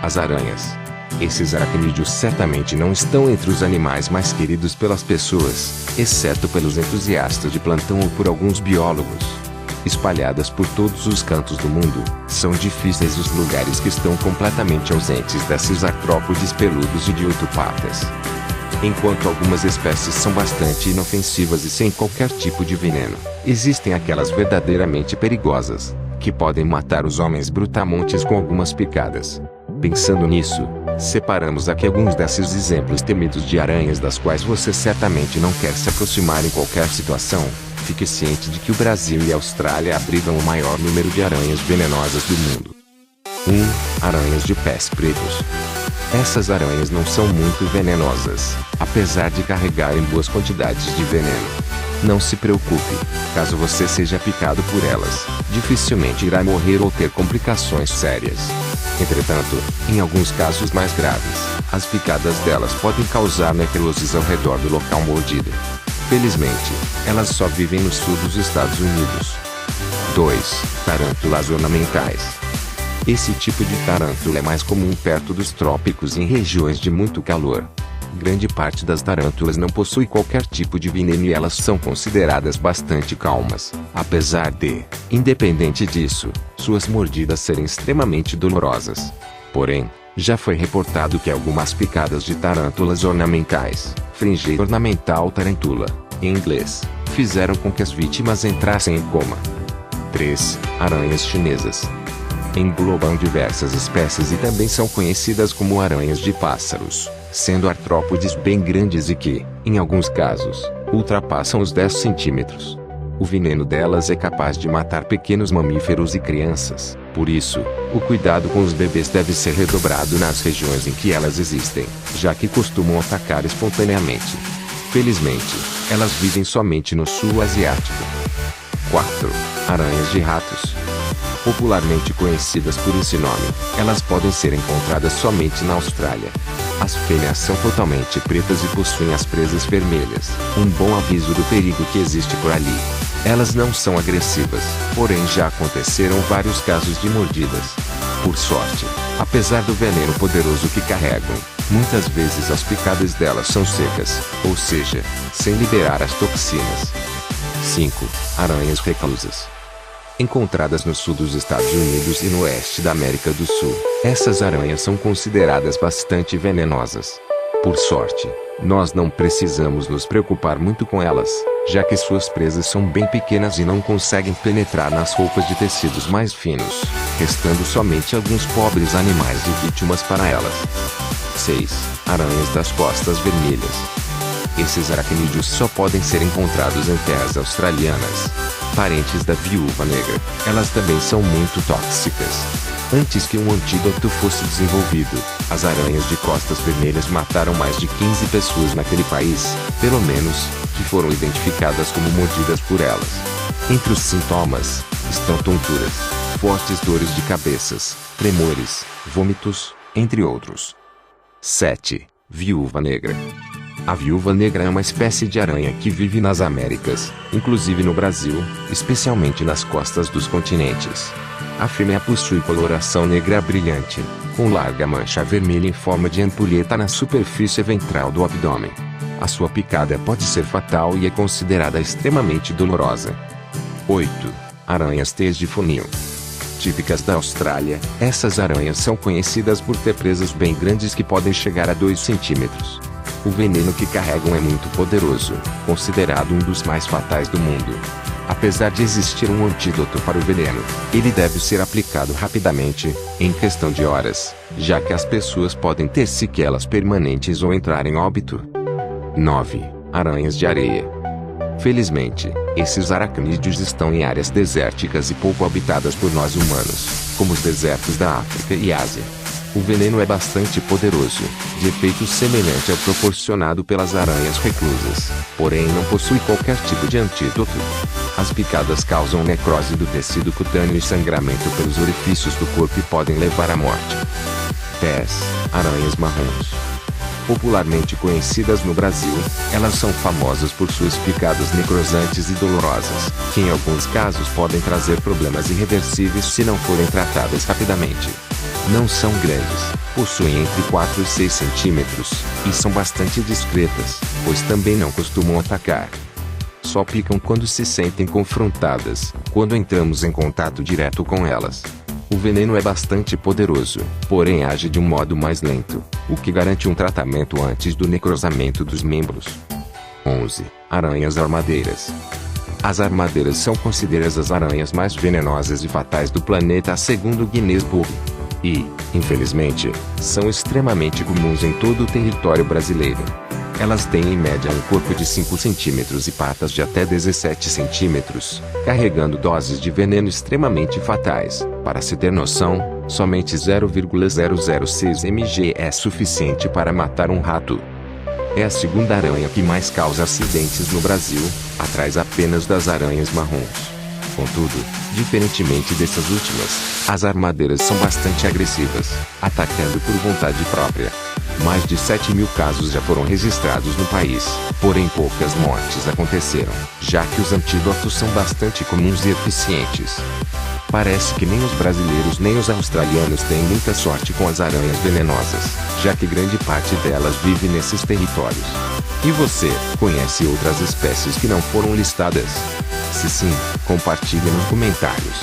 As aranhas. Esses aracnídeos certamente não estão entre os animais mais queridos pelas pessoas, exceto pelos entusiastas de plantão ou por alguns biólogos. Espalhadas por todos os cantos do mundo, são difíceis os lugares que estão completamente ausentes desses artrópodes peludos e de oito patas. Enquanto algumas espécies são bastante inofensivas e sem qualquer tipo de veneno, existem aquelas verdadeiramente perigosas, que podem matar os homens brutamontes com algumas picadas. Pensando nisso, separamos aqui alguns desses exemplos temidos de aranhas das quais você certamente não quer se aproximar em qualquer situação. Fique ciente de que o Brasil e a Austrália abrigam o maior número de aranhas venenosas do mundo. 1. Aranhas de pés pretos. Essas aranhas não são muito venenosas, apesar de carregarem boas quantidades de veneno. Não se preocupe, caso você seja picado por elas, dificilmente irá morrer ou ter complicações sérias. Entretanto, em alguns casos mais graves, as picadas delas podem causar necroses ao redor do local mordido. Felizmente, elas só vivem no sul dos Estados Unidos. 2. Tarântulas ornamentais. Esse tipo de tarântula é mais comum perto dos trópicos e em regiões de muito calor. Grande parte das tarântulas não possui qualquer tipo de veneno e elas são consideradas bastante calmas, apesar de, independente disso, suas mordidas serem extremamente dolorosas. Porém, já foi reportado que algumas picadas de tarântulas ornamentais, Fringe ornamental tarantula, em inglês, fizeram com que as vítimas entrassem em coma. 3. Aranhas chinesas. Englobam diversas espécies e também são conhecidas como aranhas de pássaros, sendo artrópodes bem grandes e que, em alguns casos, ultrapassam os 10 centímetros. O veneno delas é capaz de matar pequenos mamíferos e crianças, por isso, o cuidado com os bebês deve ser redobrado nas regiões em que elas existem, já que costumam atacar espontaneamente. Felizmente, elas vivem somente no sul asiático. 4. Aranhas de ratos. Popularmente conhecidas por esse nome, elas podem ser encontradas somente na Austrália. As fêmeas são totalmente pretas e possuem as presas vermelhas, um bom aviso do perigo que existe por ali. Elas não são agressivas, porém já aconteceram vários casos de mordidas. Por sorte, apesar do veneno poderoso que carregam, muitas vezes as picadas delas são secas, ou seja, sem liberar as toxinas. 5. Aranhas reclusas. Encontradas no sul dos Estados Unidos e no oeste da América do Sul, essas aranhas são consideradas bastante venenosas. Por sorte, nós não precisamos nos preocupar muito com elas, já que suas presas são bem pequenas e não conseguem penetrar nas roupas de tecidos mais finos, restando somente alguns pobres animais de vítimas para elas. 6. Aranhas das costas vermelhas. Esses aracnídeos só podem ser encontrados em terras australianas. Parentes da viúva negra, elas também são muito tóxicas. Antes que um antídoto fosse desenvolvido, as aranhas de costas vermelhas mataram mais de 15 pessoas naquele país, pelo menos, que foram identificadas como mordidas por elas. Entre os sintomas, estão tonturas, fortes dores de cabeças, tremores, vômitos, entre outros. 7. Viúva negra. A viúva negra é uma espécie de aranha que vive nas Américas, inclusive no Brasil, especialmente nas costas dos continentes. A fêmea possui coloração negra brilhante, com larga mancha vermelha em forma de ampulheta na superfície ventral do abdômen. A sua picada pode ser fatal e é considerada extremamente dolorosa. 8. Aranhas teias de funil. Típicas da Austrália, essas aranhas são conhecidas por ter presas bem grandes que podem chegar a 2 centímetros. O veneno que carregam é muito poderoso, considerado um dos mais fatais do mundo. Apesar de existir um antídoto para o veneno, ele deve ser aplicado rapidamente, em questão de horas, já que as pessoas podem ter sequelas permanentes ou entrar em óbito. 9. Aranhas de areia. Felizmente, esses aracnídeos estão em áreas desérticas e pouco habitadas por nós humanos, como os desertos da África e Ásia. O veneno é bastante poderoso, de efeito semelhante ao proporcionado pelas aranhas reclusas, porém não possui qualquer tipo de antídoto. As picadas causam necrose do tecido cutâneo e sangramento pelos orifícios do corpo e podem levar à morte. 10. Aranhas marrons. Popularmente conhecidas no Brasil, elas são famosas por suas picadas necrosantes e dolorosas, que em alguns casos podem trazer problemas irreversíveis se não forem tratadas rapidamente. Não são grandes, possuem entre 4 e 6 centímetros, e são bastante discretas, pois também não costumam atacar. Só picam quando se sentem confrontadas, quando entramos em contato direto com elas. O veneno é bastante poderoso, porém age de um modo mais lento, o que garante um tratamento antes do necrosamento dos membros. 11. Aranhas armadeiras. As armadeiras são consideradas as aranhas mais venenosas e fatais do planeta segundo Guinness Book. E, infelizmente, são extremamente comuns em todo o território brasileiro. Elas têm em média um corpo de 5 centímetros e patas de até 17 centímetros, carregando doses de veneno extremamente fatais. Para se ter noção, somente 0,006 mg é suficiente para matar um rato. É a segunda aranha que mais causa acidentes no Brasil, atrás apenas das aranhas marrons. Contudo, diferentemente dessas últimas, as armadeiras são bastante agressivas, atacando por vontade própria. Mais de 7.000 casos já foram registrados no país, porém poucas mortes aconteceram, já que os antídotos são bastante comuns e eficientes. Parece que nem os brasileiros nem os australianos têm muita sorte com as aranhas venenosas, já que grande parte delas vive nesses territórios. E você, conhece outras espécies que não foram listadas? Se sim, compartilhe nos comentários.